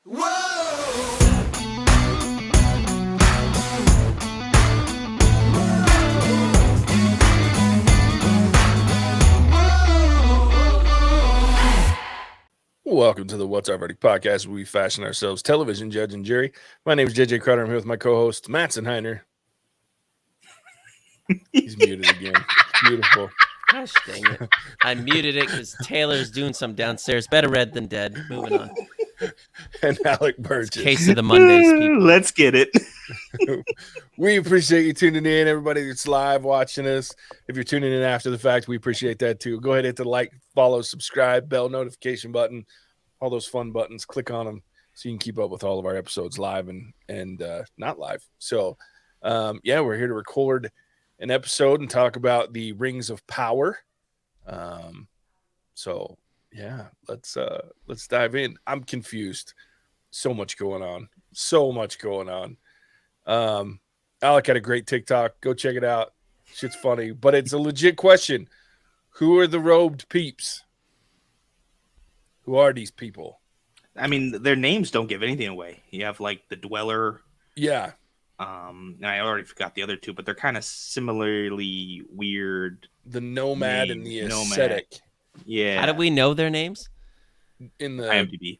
Welcome to the What's Our Verdict podcast, where we fashion ourselves television judge and jury. My name is JJ Crowder. I'm here with my co-host, Mattson. He's muted again. Beautiful. Gosh dang it. I muted it because Taylor's doing some downstairs. Better read than dead. Moving on. And Alec Burgess. Case of the Mondays, people. Let's get it. We appreciate you tuning in. Everybody that's live watching us. If you're tuning in after the fact, we appreciate that too. Go ahead and hit the like, follow, subscribe, bell notification button, all those fun buttons. Click on them so you can keep up with all of our episodes live and not live. So, we're here to record an episode and talk about the Rings of Power. Let's dive in. I'm confused. So much going on. Alec had a great TikTok. Go check it out. Shit's funny, but it's a legit question. Who are the robed peeps? Who are these people? I mean, their names don't give anything away. You have like the Dweller. Yeah. And I already forgot the other two, but they're kind of similarly weird. The Nomad and the Ascetic. Yeah. How do we know their names? In the IMDb.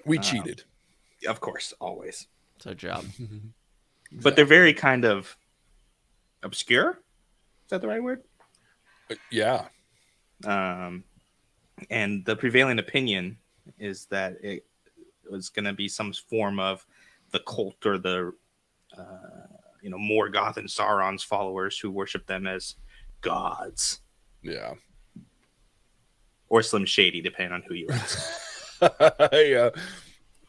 We cheated. Of course, always. It's our job. But they're very kind of obscure. Is that the right word? Yeah. And the prevailing opinion is that it was going to be some form of the cult or the Morgoth and Sauron's followers who worship them as gods. Yeah. Or Slim Shady, depending on who you ask. Yeah.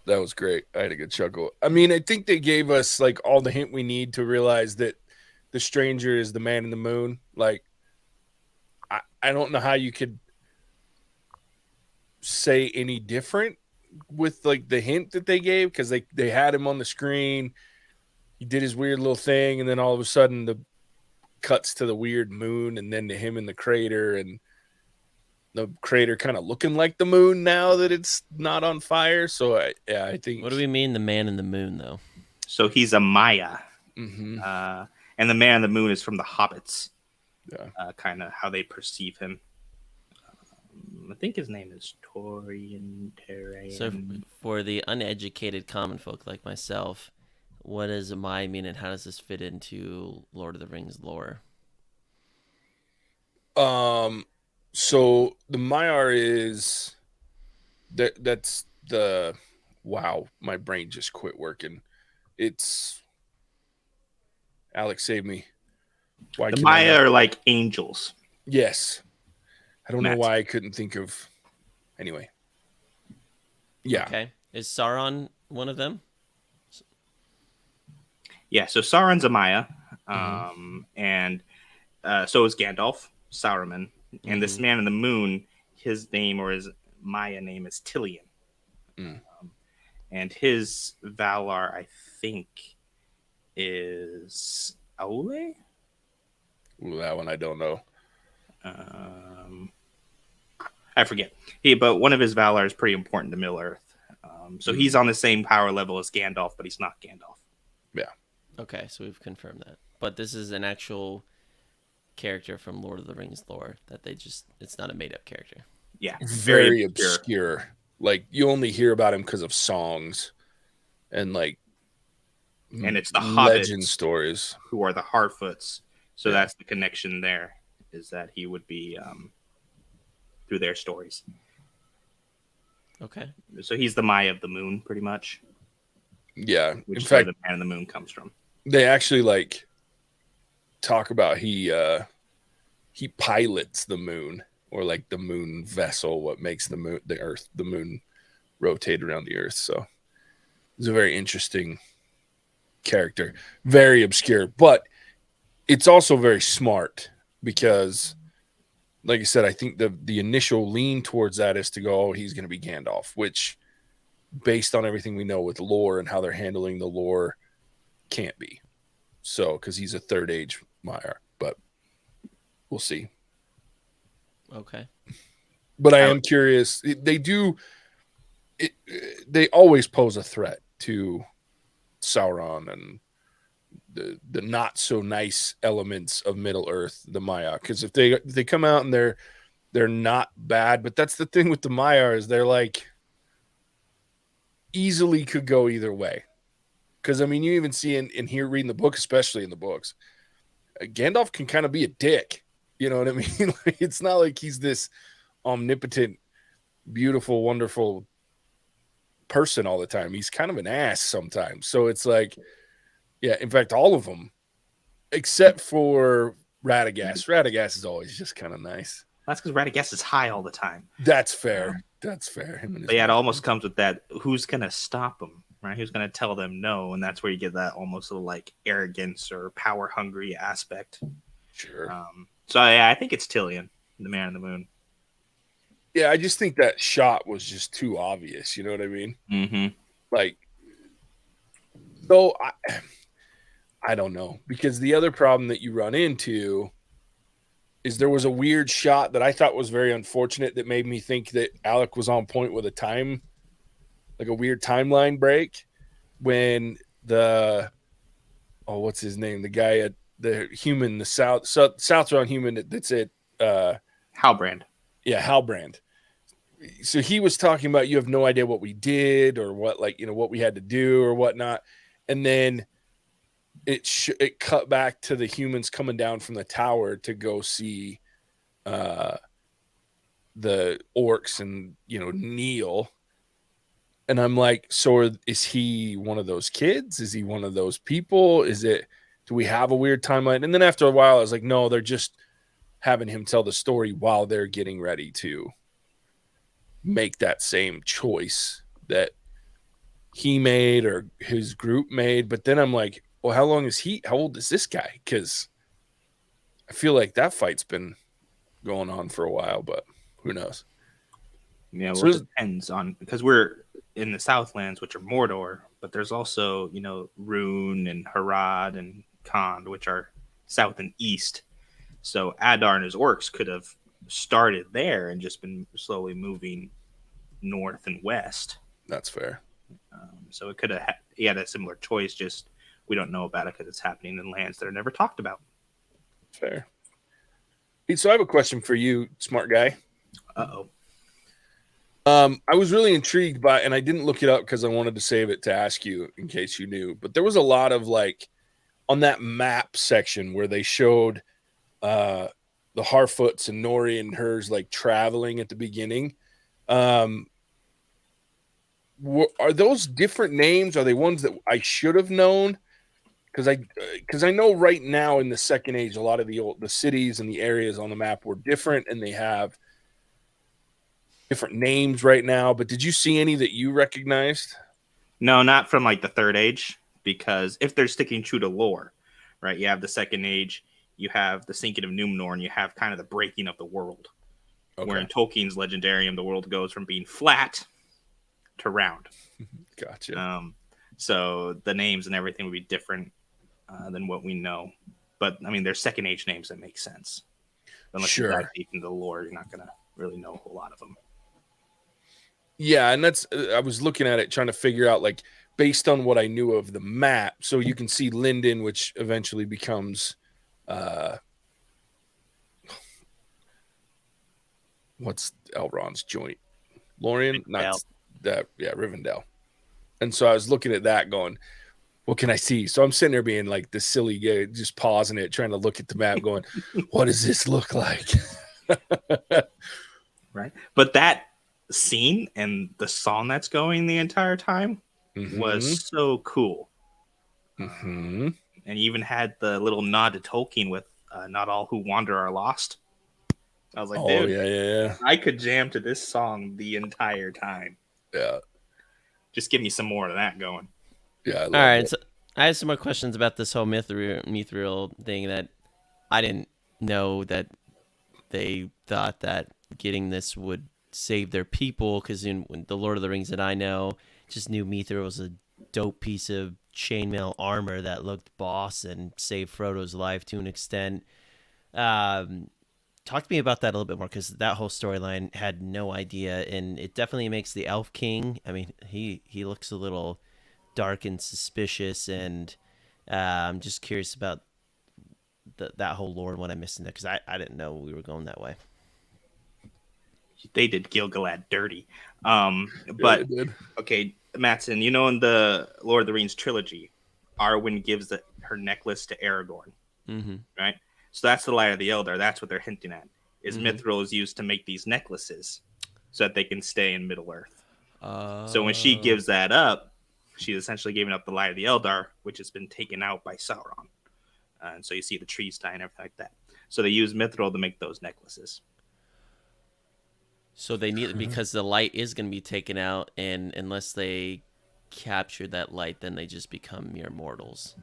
That was great. I had a good chuckle. I mean, I think they gave us like all the hint we need to realize that the stranger is the man in the moon. Like, I don't know how you could say any different with like the hint that they gave, because they had him on the screen. He did his weird little thing, and then all of a sudden the cuts to the weird moon, and then to him in the crater, and the crater kind of looking like the moon now that it's not on fire. So I think. What do we mean, the man in the moon, though? So he's a Maya, Mm-hmm. and the man in the moon is from the Hobbits. Yeah. Kind of how they perceive him. I think his name is Torian. So for the uneducated common folk like myself, what does Maya mean, and how does this fit into Lord of the Rings lore? So the Maiar is that's the wow. My brain just quit working. It's Alex, save me. Why the Maya are like angels. Yes. I don't know Matt. why I couldn't think of. Anyway. Yeah. Okay. Is Sauron one of them? Yeah, so Sauron's a Maya, and so is Gandalf, Sauron, and this man in the moon, his name or his Maya name is Tilion, and his Valar, I think, is Aule. Ooh, that one I don't know. I forget. But one of his Valar is pretty important to Middle Earth. So he's on the same power level as Gandalf, but he's not Gandalf. Yeah. Okay, so we've confirmed that. But this is an actual character from Lord of the Rings lore that it's not a made-up character. Yeah. Very obscure. Like, you only hear about him because of songs and like and it's the legend Hobbits stories who are the Harfoots. So that's the connection there, is that he would be through their stories. Okay. So he's the Maya of the moon, pretty much. Yeah. Which In is where fact, the man in the moon comes from. they actually like talk about he pilots the moon, or like the moon vessel, what makes the moon rotate around the earth. So it's a very interesting character, very obscure, but it's also very smart, because like I said, I think the initial lean towards that is to go, oh, he's going to be Gandalf, which based on everything we know with lore and how they're handling the lore, can't be. So, because he's a third age Maiar, but we'll see. Okay. But I am curious. They always pose a threat to Sauron and the not so nice elements of Middle Earth, the Maya. Because if they come out and they're not bad, but that's the thing with the Maya is they're like easily could go either way. Because I mean, you even see in here reading the book, especially in the books, Gandalf can kind of be a dick. You know what I mean? Like, it's not like he's this omnipotent, beautiful, wonderful person all the time. He's kind of an ass sometimes. So it's like, yeah, in fact, all of them, except for Radagast. Radagast is always just kind of nice. That's because Radagast is high all the time. That's fair. That's fair. But yeah, it almost comes with that. Who's gonna stop him, right? Who's gonna tell them no? And that's where you get that almost little like arrogance or power hungry aspect. Sure. So yeah, I think it's Tilion, the Man in the Moon. Yeah, I just think that shot was just too obvious. You know what I mean? Mm-hmm. Like, though I don't know, because the other problem that you run into is there was a weird shot that I thought was very unfortunate that made me think that Alec was on point with a time, like a weird timeline break when what's his name? The guy at the human, the Southron human that's it. Halbrand. Yeah, Halbrand. So he was talking about you have no idea what we did or what, like, you know, what we had to do or whatnot. And then it cut back to the humans coming down from the tower to go see the orcs and, you know, kneel. And I'm like, so is he one of those kids? Is he one of those people? Do we have a weird timeline? And then after a while, I was like, no, they're just having him tell the story while they're getting ready to make that same choice that he made or his group made. But then I'm like, well, how old is this guy? Because I feel like that fight's been going on for a while, but who knows? Yeah, well, it depends on, because we're in the Southlands, which are Mordor, but there's also, you know, Rhûn and Harad and Khand, which are south and east. So Adar and his orcs could have started there and just been slowly moving north and west. That's fair. So it could have he had a similar choice, just we don't know about it because it's happening in lands that are never talked about. Fair. So I have a question for you, smart guy. Uh-oh. I was really intrigued by, and I didn't look it up because I wanted to save it to ask you in case you knew, but there was a lot of, like, on that map section where they showed the Harfoots and Nori and hers, like, traveling at the beginning. Are those different names? Are they ones that I should have known? Because I know right now in the Second Age, a lot of the cities and the areas on the map were different, and they have different names right now. But did you see any that you recognized? No, not from like the Third Age, because if they're sticking true to lore, right? You have the Second Age, you have the sinking of Númenor, and you have kind of the breaking of the world. Okay. Where in Tolkien's Legendarium, the world goes from being flat to round. Gotcha. So the names and everything would be different than what we know. But I mean, they're Second Age names that make sense. Unless you dive deep into the lore, you're not going to really know a whole lot of them. Yeah, and that's I was looking at it trying to figure out, like, based on what I knew of the map. So you can see Linden, which eventually becomes what's Elrond's joint? Lorien? Not that, yeah, Rivendell. And so I was looking at that going, what can I see? So I'm sitting there being like the silly guy, just pausing it, trying to look at the map going, what does this look like? Right. But that scene and the song that's going the entire time was so cool. Mm-hmm. And you even had the little nod to Tolkien with not all who wander are lost. I was like, dude, yeah. I could jam to this song the entire time. Yeah. Just give me some more of that going. Yeah. All right. So I have some more questions about this whole mithril thing that I didn't know that they thought that getting this would save their people, because in the Lord of the Rings that I know, just knew mithril was a dope piece of chainmail armor that looked boss and saved Frodo's life to an extent. talk to me about that a little bit more, because that whole storyline had no idea, and it definitely makes the Elf King. I mean, he looks a little dark and suspicious, and I'm just curious about that whole lore and what I missed in there, because I didn't know we were going that way. They did Gil-galad dirty. Yeah, But they did. okay, Mattson, you know, in the Lord of the Rings trilogy, Arwen gives her necklace to Aragorn, Mm-hmm. right? So that's the Light of the Elder. That's what they're hinting at. Is Mhm. Mithril is used to make these necklaces so that they can stay in Middle Earth. So when she gives that up, she's essentially giving up the Light of the Eldar, which has been taken out by Sauron. And so you see the trees die and everything like that. So they use Mithril to make those necklaces. So they need, because the light is going to be taken out, and unless they capture that light, then they just become mere mortals.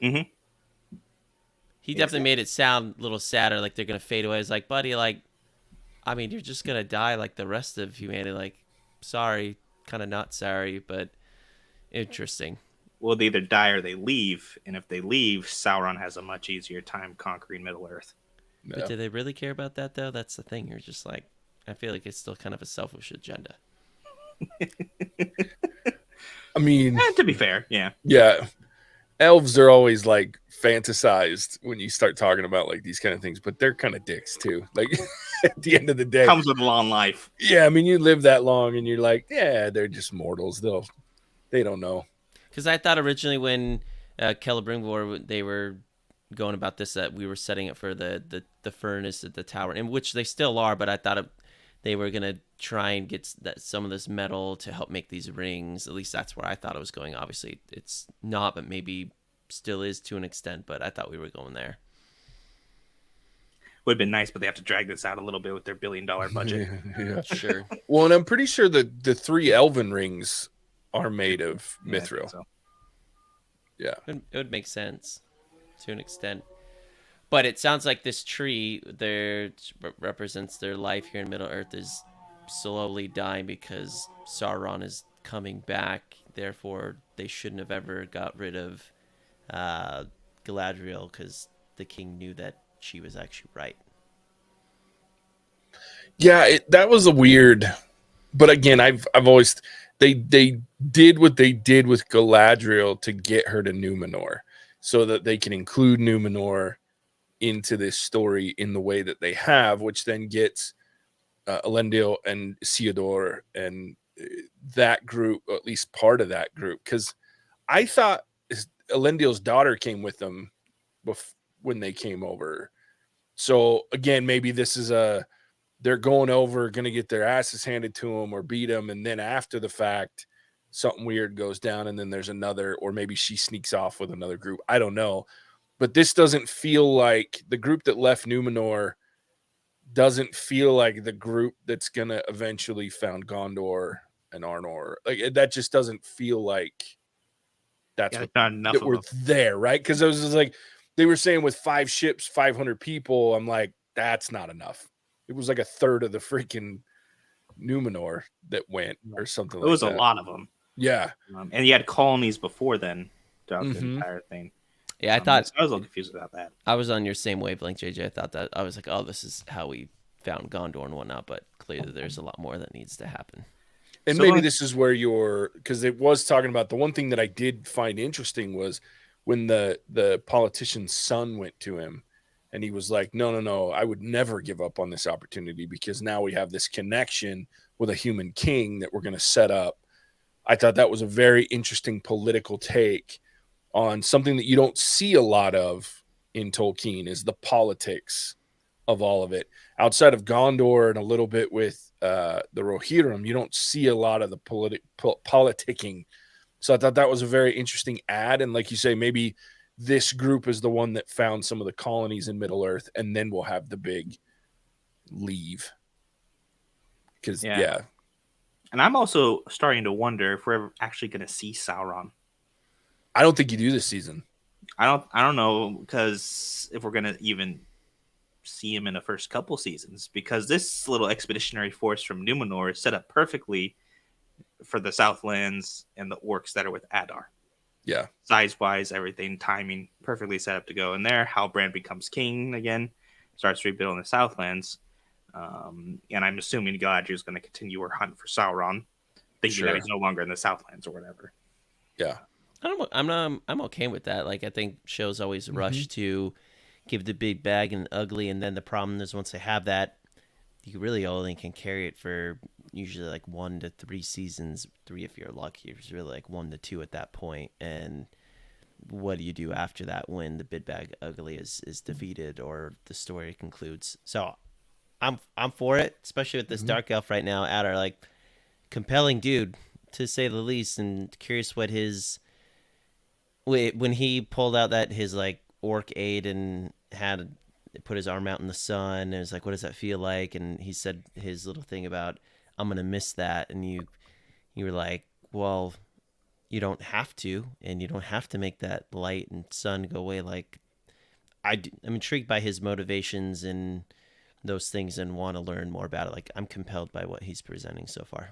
Mm-hmm. He definitely made it sound a little sadder, like they're going to fade away. It's like, buddy, like, I mean, you're just going to die like the rest of humanity. Like, sorry, kind of not sorry, but interesting. Well, they either die or they leave. And if they leave, Sauron has a much easier time conquering Middle Earth. But Yeah. do they really care about that, though? That's the thing. You're just like, I feel like it's still kind of a selfish agenda. I mean, And to be fair, yeah. yeah, elves are always like fantasized when you start talking about like these kind of things, but they're kind of dicks too. Like at the end of the day, Comes with a long life. yeah, I mean, you live that long and you're like, yeah, they're just mortals. They don't know. Because I thought originally when Celebrimbor, they were going about this, that we were setting it for the furnace at the tower, in which they still are, but I thought they were going to try and get some of this metal to help make these rings. At least that's where I thought it was going. Obviously, it's not, but maybe still is to an extent, but I thought we were going there. Would have been nice, but they have to drag this out a little bit with their $1 billion budget. Yeah. Sure. Well, and I'm pretty sure that the 3 elven rings are made of Yeah, I mithril. think so. Yeah. It would make sense to an extent. But it sounds like this tree there represents their life here in Middle Earth is slowly dying because Sauron is coming back. Therefore, they shouldn't have ever got rid of Galadriel, because the king knew that she was actually right. Yeah, that was a weird. But again, I've always they did what they did with Galadriel to get her to Numenor, so that they can include Numenor into this story in the way that they have, which then gets Elendil and Isildur and that group, or at least part of that group. Because I thought Elendil's daughter came with them when they came over. So again, maybe this is they're going over, going to get their asses handed to them or beat them, and then after the fact, something weird goes down, and then there's another, or maybe she sneaks off with another group. I don't know. But this doesn't feel like the group that left Numenor doesn't feel like the group that's going to eventually found Gondor and Arnor. Like that just doesn't feel like that's what not enough that of we're them. there, right? Because it was just like they were saying with 5 ships, 500 people. I'm like, that's not enough. It was like a third of the freaking Numenor that went, or something like that. It was a lot of them. Yeah. And you had colonies before then throughout the entire thing. Yeah, I So thought I was a little confused about that. I was on your same wavelength, JJ. I thought that I was like, oh, this is how we found Gondor and whatnot, but clearly there's a lot more that needs to happen. And maybe this is where because it was talking about the one thing that I did find interesting was when the politician's son went to him and he was like, no, I would never give up on this opportunity because now we have this connection with a human king that we're going to set up. I thought that was a very interesting political take on something that you don't see a lot of in Tolkien, is the politics of all of it. Outside of Gondor and a little bit with the Rohirrim, you don't see a lot of the politicking. So I thought that was a very interesting ad. And like you say, maybe this group is the one that found some of the colonies in Middle Earth, and then we'll have the big leave. Because, yeah. And I'm also starting to wonder if we're ever actually going to see Sauron. I don't think you do this season. I don't know, because if we're going to even see him in the first couple seasons, because this little expeditionary force from Numenor is set up perfectly for the Southlands and the orcs that are with Adar. Yeah. Size-wise, everything, timing, perfectly set up to go in there. Halbrand becomes king again. starts rebuilding the Southlands. And I'm assuming Galadriel is going to continue her hunt for Sauron, thinking that he's no longer in the Southlands or whatever. Yeah. I'm okay with that. Like, I think shows always rush to give the big bag and ugly, and then the problem is once they have that, you really only can carry it for usually like 1 to 3 seasons. 3 if you're lucky. It's really like 1 to 2 at that point. And what do you do after that when the big bag ugly is defeated or the story concludes? So I'm for it, especially with this dark elf right now. Adar, like, compelling dude to say the least, and curious what his when he pulled out that his like orc aid and had put his arm out in the sun, and it was like, what does that feel like? And he said his little thing about, I'm gonna miss that, and you were like, well, you don't have to, and you don't have to make that light and sun go away. Like, I'm intrigued by his motivations and those things, and want to learn more about it. Like, I'm compelled by what he's presenting so far.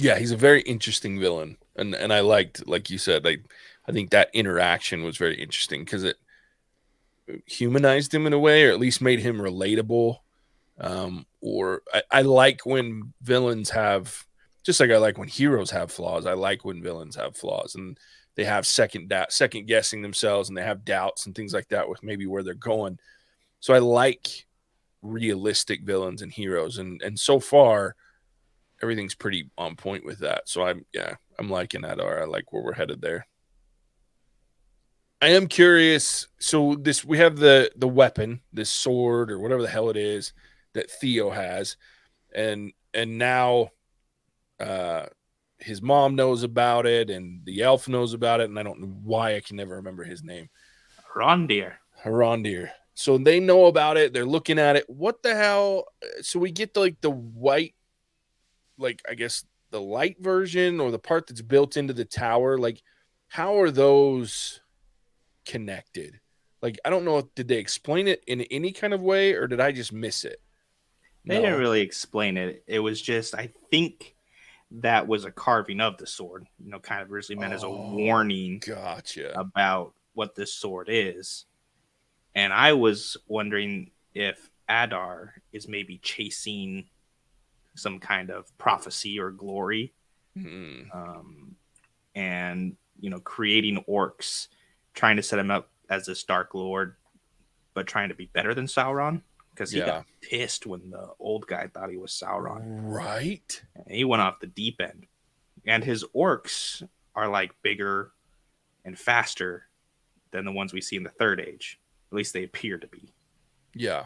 Yeah, he's a very interesting villain, and I liked, like you said, like, I think that interaction was very interesting because it humanized him in a way, or at least made him relatable. Or I like when villains have, just like I like when heroes have flaws. I like when villains have flaws and they have second guessing themselves, and they have doubts and things like that with maybe where they're going. So I like realistic villains and heroes, and so far everything's pretty on point with that. So I'm liking that. I like where we're headed there. I am curious. So we have the weapon, this sword or whatever the hell it is that Theo has, and now his mom knows about it, and the elf knows about it, and I don't know why I can never remember his name. Harandir. So they know about it. They're looking at it. What the hell? So we get like the white, like, I guess the light version, or the part that's built into the tower. Like, how are those connected? Like, I don't know. Did they explain it in any kind of way, or did I just miss it? They didn't really explain it. It was just, I think that was a carving of the sword, kind of originally meant as a warning about what this sword is. And I was wondering if Adar is maybe chasing some kind of prophecy or glory, and creating orcs, trying to set him up as this dark lord, but trying to be better than Sauron, because he got pissed when the old guy thought he was Sauron, right? And he went off the deep end. And his orcs are like bigger and faster than the ones we see in the Third Age. At least they appear to be. Yeah.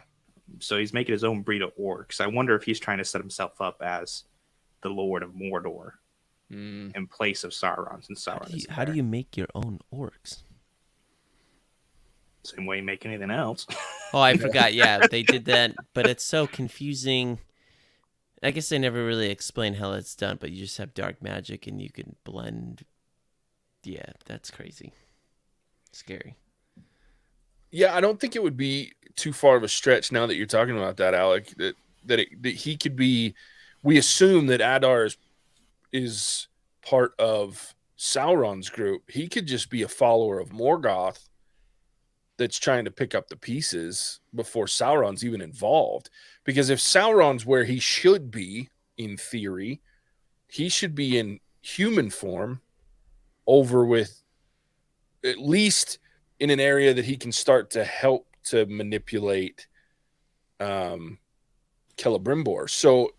So he's making his own breed of orcs. I wonder if he's trying to set himself up as the Lord of Mordor in place of Sauron. Since Sauron how do you make your own orcs? Same way you make anything else. Oh, I forgot. Yeah, they did that, but it's so confusing. I guess they never really explain how it's done, but you just have dark magic and you can blend. Yeah, that's crazy. Scary. Yeah, I don't think it would be too far of a stretch now that you're talking about that, Alec, that he could be. We assume that Adar is part of Sauron's group. He could just be a follower of Morgoth that's trying to pick up the pieces before Sauron's even involved. Because if Sauron's where he should be, in theory, he should be in human form over with, at least in an area that he can start to help to manipulate Celebrimbor. So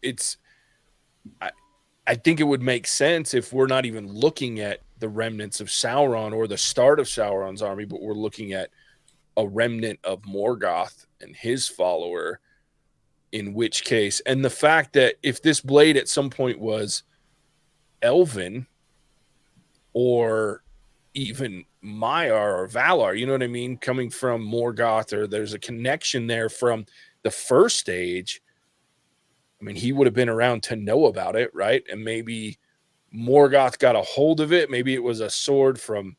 I think it would make sense if we're not even looking at the remnants of Sauron or the start of Sauron's army, but we're looking at a remnant of Morgoth and his follower, in which case, and the fact that if this blade at some point was Elven or even Maiar or Valar, you know what I mean, coming from Morgoth, or there's a connection there from the First Age, I mean, he would have been around to know about it, right? And maybe Morgoth got a hold of it. Maybe it was a sword from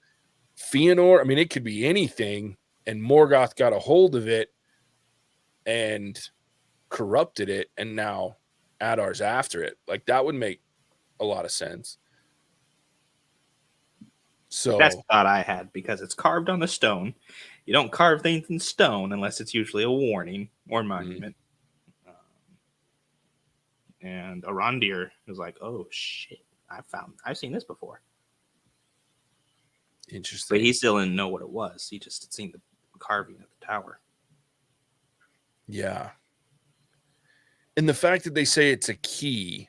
Fëanor. I mean, it could be anything. And Morgoth got a hold of it and corrupted it, and now Adar's after it. Like, that would make a lot of sense. So that's the thought I had, because it's carved on the stone. You don't carve things in stone unless it's usually a warning or monument. And Arondir was like, "Oh shit, I've seen this before." interesting. But he still didn't know what it was. He just had seen the carving at the tower. Yeah. And the fact that they say it's a key,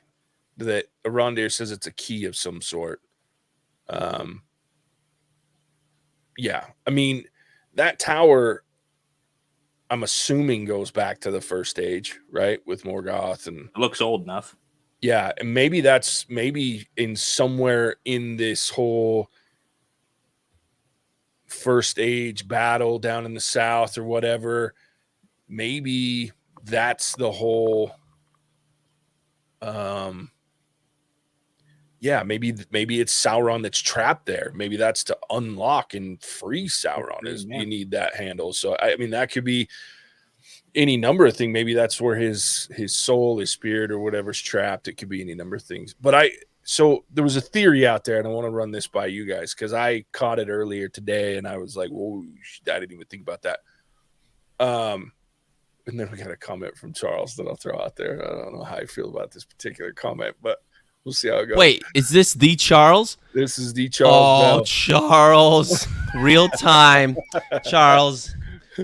that Arondir says it's a key of some sort. Yeah. I mean, that tower, I'm assuming, goes back to the first age, right? With Morgoth. And It looks old enough. yeah. And maybe in somewhere in this whole first age battle down in the south or whatever, maybe that's the whole maybe it's Sauron that's trapped there. Maybe that's to unlock and free Sauron you need that handle. So I mean, that could be any number of things. Maybe that's where his soul, his spirit, or whatever's trapped. It could be any number of things. But so there was a theory out there, and I want to run this by you guys because I caught it earlier today, and I was like, "Whoa, I didn't even think about that." And then we got a comment from Charles that I'll throw out there. I don't know how I feel about this particular comment, but we'll see how it goes. Wait, is this the Charles? This is the Charles Bell. Charles, real time, Charles.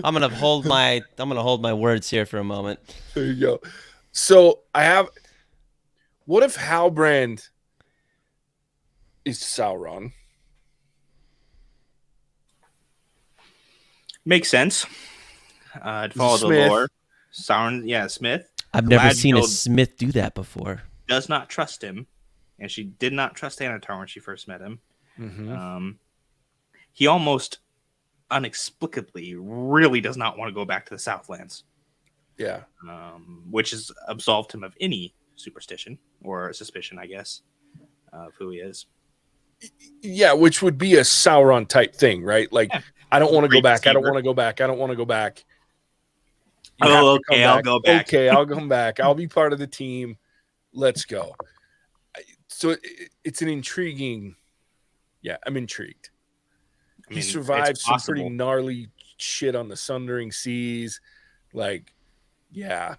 I'm gonna hold my words here for a moment. There you go. So what if Halbrand is Sauron? Makes sense. I'd follow the lore. Sauron, Smith. I've never seen a Smith do that before. Does not trust him, and she did not trust Anatar when she first met him. Mm-hmm. He almost inexplicably really does not want to go back to the Southlands. Yeah. Which has absolved him of any superstition or suspicion, I guess, of who he is. Yeah, which would be a Sauron type thing, right? Like, yeah. I don't want to go back. I don't want to go back. I don't want to go back. Okay, I'll go back. Okay, I'll come back. I'll be part of the team. Let's go. So it's an intriguing. Yeah, I'm intrigued. He survived some pretty gnarly shit on the Sundering Seas. Like, yeah.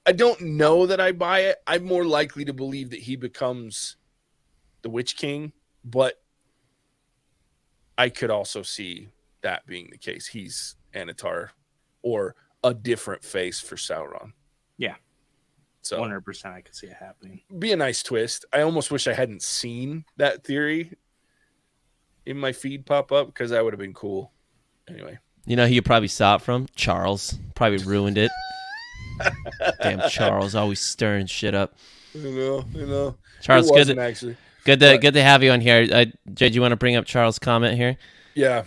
I don't know that I buy it. I'm more likely to believe that he becomes the Witch King, but I could also see that being the case. He's Anatar or a different face for Sauron. Yeah. So 100% I could see it happening. Be a nice twist. I almost wish I hadn't seen that theory in my feed pop up because that would have been cool. Anyway. You know who you probably saw it from? Charles. Probably ruined it. Damn Charles, always stirring shit up. I know. Charles, good to have you on here. JJ, you want to bring up Charles' comment here? Yeah.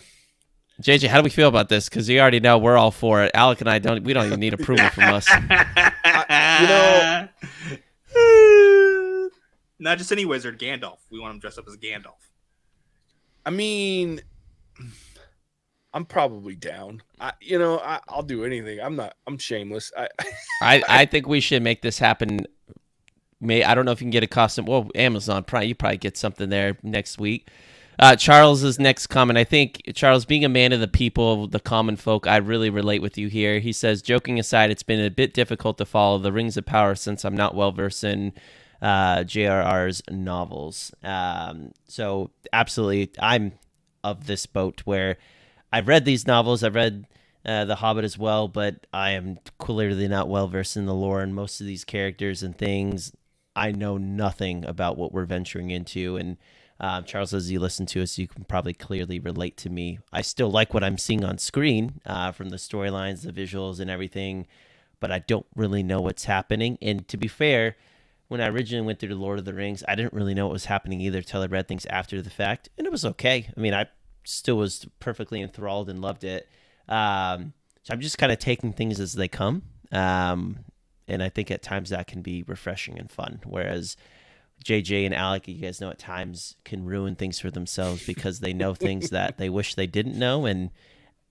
JJ, how do we feel about this? Because you already know we're all for it. Alec and I don't even need approval from us. Not just any wizard, Gandalf. We want him dressed up as Gandalf. I mean, I'm probably down. I'll do anything. I'm shameless. I think we should make this happen. I don't know if you can get a costume. Well, Amazon Prime, you probably get something there next week. Charles's next comment. I think, Charles, being a man of the people, the common folk, I really relate with you here. He says, joking aside, it's been a bit difficult to follow the Rings of Power since I'm not well-versed in JRR's novels. So absolutely, I'm of this boat where I've read these novels. I've read The Hobbit as well, but I am clearly not well-versed in the lore and most of these characters and things. I know nothing about what we're venturing into, and Charles, as you listen to us, you can probably clearly relate to me. I still like what I'm seeing on screen from the storylines, the visuals, and everything, but I don't really know what's happening. And to be fair, when I originally went through the Lord of the Rings, I didn't really know what was happening either till I read things after the fact, and it was okay. I mean, I still was perfectly enthralled and loved it. So I'm just kind of taking things as they come, and I think at times that can be refreshing and fun, whereas JJ and Alec, you guys know, at times can ruin things for themselves because they know things that they wish they didn't know, and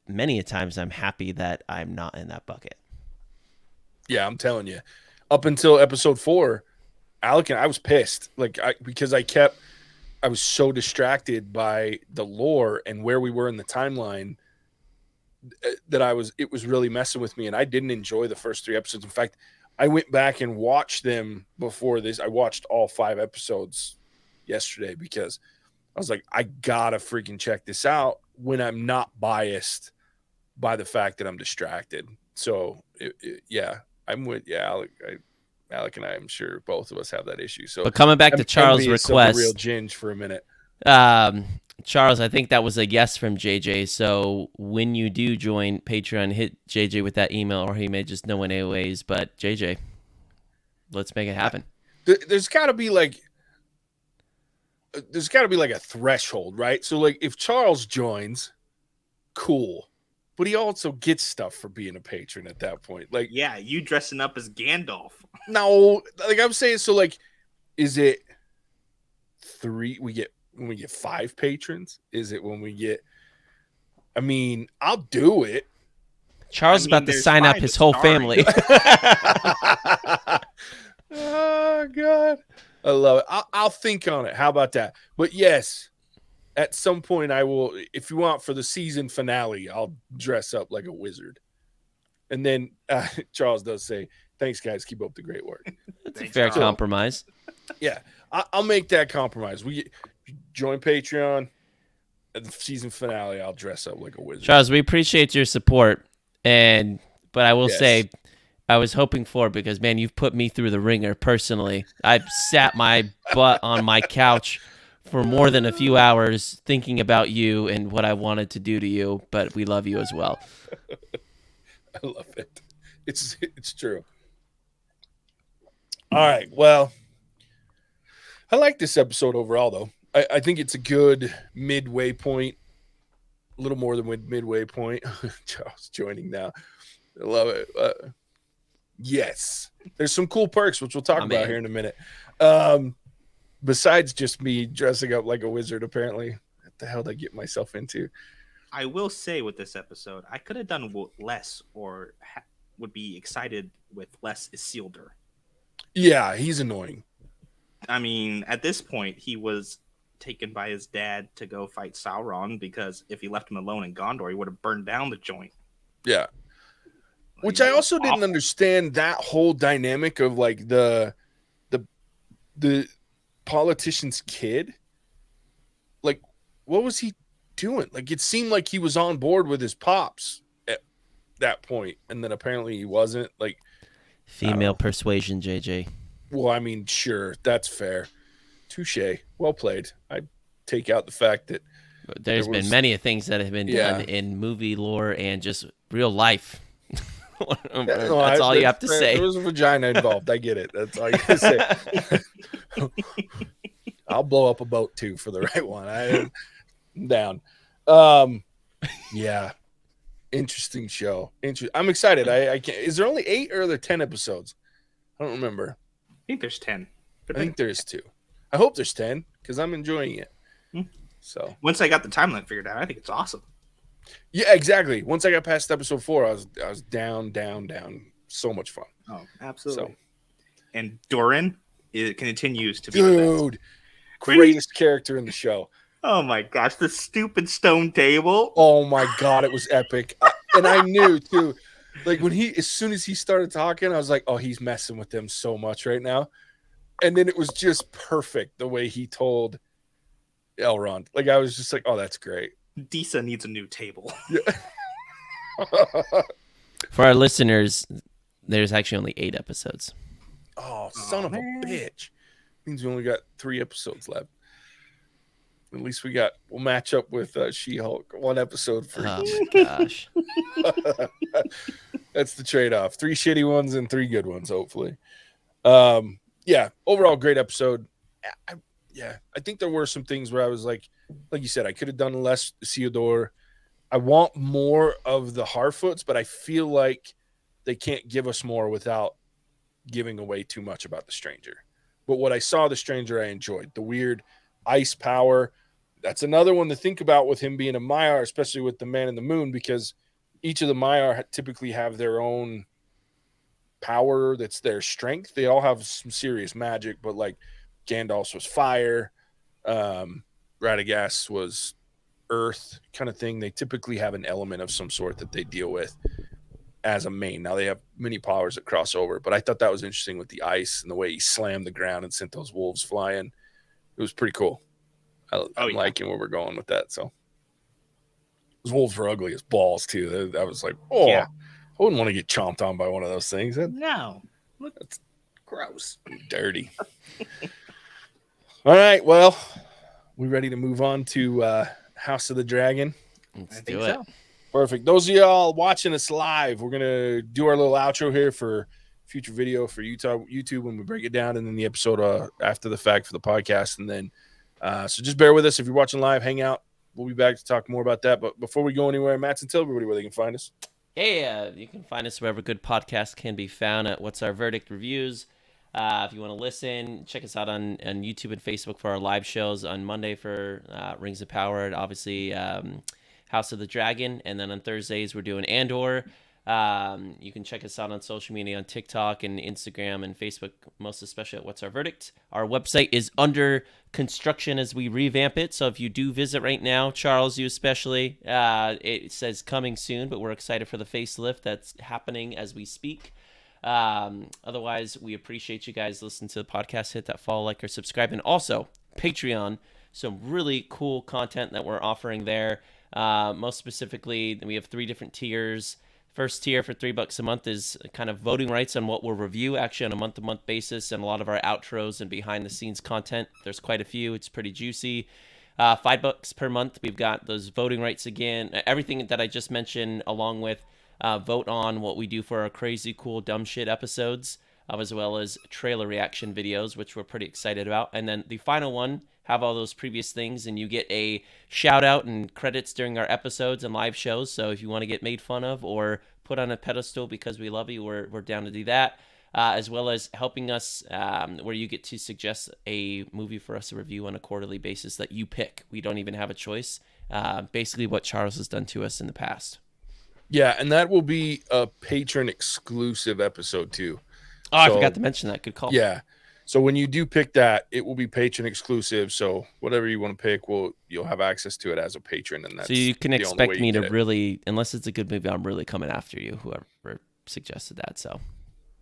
many a times I'm happy that I'm not in that bucket. Yeah, I'm telling you. Up until episode 4, Alec and I was pissed, because I kept I was so distracted by the lore and where we were in the timeline that it was really messing with me, and I didn't enjoy the first 3 episodes. In fact, I went back and watched them before this. I watched all 5 episodes yesterday because I was like, I gotta freaking check this out when I'm not biased by the fact that I'm distracted. So yeah, I'm with Alec and I, I'm sure both of us have that issue. So, but coming back to Charles' request, real ginge for a minute. Charles, I think that was a yes from JJ. So when you do join Patreon, hit JJ with that email, or he may just know anyways. But JJ, let's make it happen. There's got to be like a threshold, right? So like if Charles joins, cool, but he also gets stuff for being a patron at that point. Like, yeah, you dressing up as Gandalf. No, like I'm saying, so like, is it 3? When we get 5 patrons? Is it when we get? I mean, I'll do it. Charles is about to sign up his whole family. Oh God, I love it. I'll think on it. How about that? But yes, at some point I will. If you want for the season finale, I'll dress up like a wizard. And then Charles does say, "Thanks, guys. Keep up the great work." That's a fair compromise. Yeah, I'll make that compromise. We join Patreon at the season finale. I'll dress up like a wizard. Charles, we appreciate your support, but I will say, I was hoping for, because man, you've put me through the ringer personally. I've sat my butt on my couch for more than a few hours thinking about you and what I wanted to do to you. But we love you as well. I love it. It's true. All right. Well, I like this episode overall, though. I think it's a good midway point, a little more than midway point. Charles joining now. I love it. Yes. There's some cool perks, which we'll talk about here in a minute. Besides just me dressing up like a wizard, apparently. What the hell did I get myself into? I will say with this episode, I could have done less, or would be excited with less Isildur. Yeah, he's annoying. I mean, at this point, he was taken by his dad to go fight Sauron, because if he left him alone in Gondor, he would have burned down the joint. Yeah. Which I also didn't understand that whole dynamic of like the politician's kid. Like, what was he doing? Like, it seemed like he was on board with his pops at that point, and then apparently he wasn't. Like, female persuasion, JJ. Well, I mean, sure, that's fair. Touche. Well played. I take out the fact that there's been many things that have been done in movie lore and just real life. That's all you have to say. There was a vagina involved. I get it. That's all you can say. I'll blow up a boat too for the right one. I'm down. Yeah. Interesting show. I'm excited. I can't. Is there only 8 or are there 10 episodes? I don't remember. I think there's 10. I think there's 2. I hope there's 10 because I'm enjoying it. So once I got the timeline figured out, I think it's awesome. Yeah, exactly. Once I got past episode 4, I was down. So much fun. Oh, absolutely. So, and Doran, it continues to be the best. Greatest character in the show. Oh my gosh, the stupid stone table. Oh my God, it was epic. And I knew too. Like as soon as he started talking, I was like, oh, he's messing with them so much right now. And then it was just perfect the way he told Elrond. Like I was just like, oh, that's great. Disa needs a new table. Yeah. For our listeners, there's actually only 8 episodes. Oh, son of a bitch. Means we only got 3 episodes left. At least we'll match up with She-Hulk. 1 episode for each. Oh my gosh. That's the trade-off. 3 shitty ones and 3 good ones, hopefully. Yeah, overall great episode. I think there were some things where I was like you said, I could have done less Isildur. I want more of the Harfoots, but I feel like they can't give us more without giving away too much about the Stranger. But what I saw the Stranger, I enjoyed. The weird ice power. That's another one to think about with him being a Maiar, especially with the Man in the Moon, because each of the Maiar typically have their own power that's their strength. They all have some serious magic, but like Gandalf's was fire. Radagast was earth kind of thing. They typically have an element of some sort that they deal with as a main. Now they have many powers that cross over, but I thought that was interesting with the ice and the way he slammed the ground and sent those wolves flying. It was pretty cool. I'm liking where we're going with that. So those wolves were ugly as balls too. I was like, I wouldn't want to get chomped on by one of those things. No, that's gross, dirty. All right, well, we ready to move on to House of the Dragon? Let's do it. So. Perfect. Those of y'all watching us live, we're gonna do our little outro here for future video for YouTube when we break it down, and then the episode after the fact for the podcast. And then so just bear with us if you're watching live. Hang out. We'll be back to talk more about that. But before we go anywhere, Mattson, tell everybody where they can find us. Hey, you can find us wherever good podcasts can be found at What's Our Verdict Reviews. If you want to listen, check us out on YouTube and Facebook for our live shows on Monday for Rings of Power, and obviously House of the Dragon. And then on Thursdays, we're doing Andor. You can check us out on social media on TikTok and Instagram and Facebook, most especially at What's Our Verdict. Our website is under construction as we revamp it. So if you do visit right now, Charles, you especially, it says coming soon, but we're excited for the facelift that's happening as we speak. Otherwise, we appreciate you guys listening to the podcast. Hit that follow, like, or subscribe. And also, Patreon, some really cool content that we're offering there. Most specifically, we have 3 different tiers. First tier for $3 a month is kind of voting rights on what we'll review, actually on a month-to-month basis, and a lot of our outros and behind-the-scenes content. There's quite a few. It's pretty juicy. $5 per month, we've got those voting rights again. Everything that I just mentioned, along with vote on what we do for our crazy, cool, dumb shit episodes, as well as trailer reaction videos, which we're pretty excited about. And then the final one, have all those previous things, and you get a shout out and credits during our episodes and live shows. So if you want to get made fun of or put on a pedestal because we love you, we're down to do that, as well as helping us where you get to suggest a movie for us to review on a quarterly basis that you pick. We don't even have a choice. Basically what Charles has done to us in the past. Yeah, and that will be a patron exclusive episode too. Oh, I forgot to mention that. Good call. Yeah. So when you do pick that, it will be patron exclusive. So whatever you want to pick, you'll have access to it as a patron, and that's so you can expect me to really, unless it's a good movie, I'm really coming after you. Whoever suggested that, so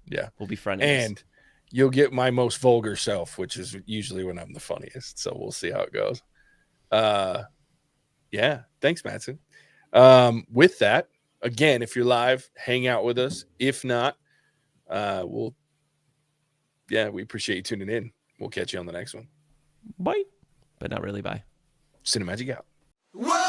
yeah, we'll be frenemies. And you'll get my most vulgar self, which is usually when I'm the funniest. So we'll see how it goes. Yeah, thanks, Mattson. With that, again, if you're live, hang out with us. If not, we appreciate you tuning in. We'll catch you on the next one. Bye. But not really bye. Cinemagic out. Whoa!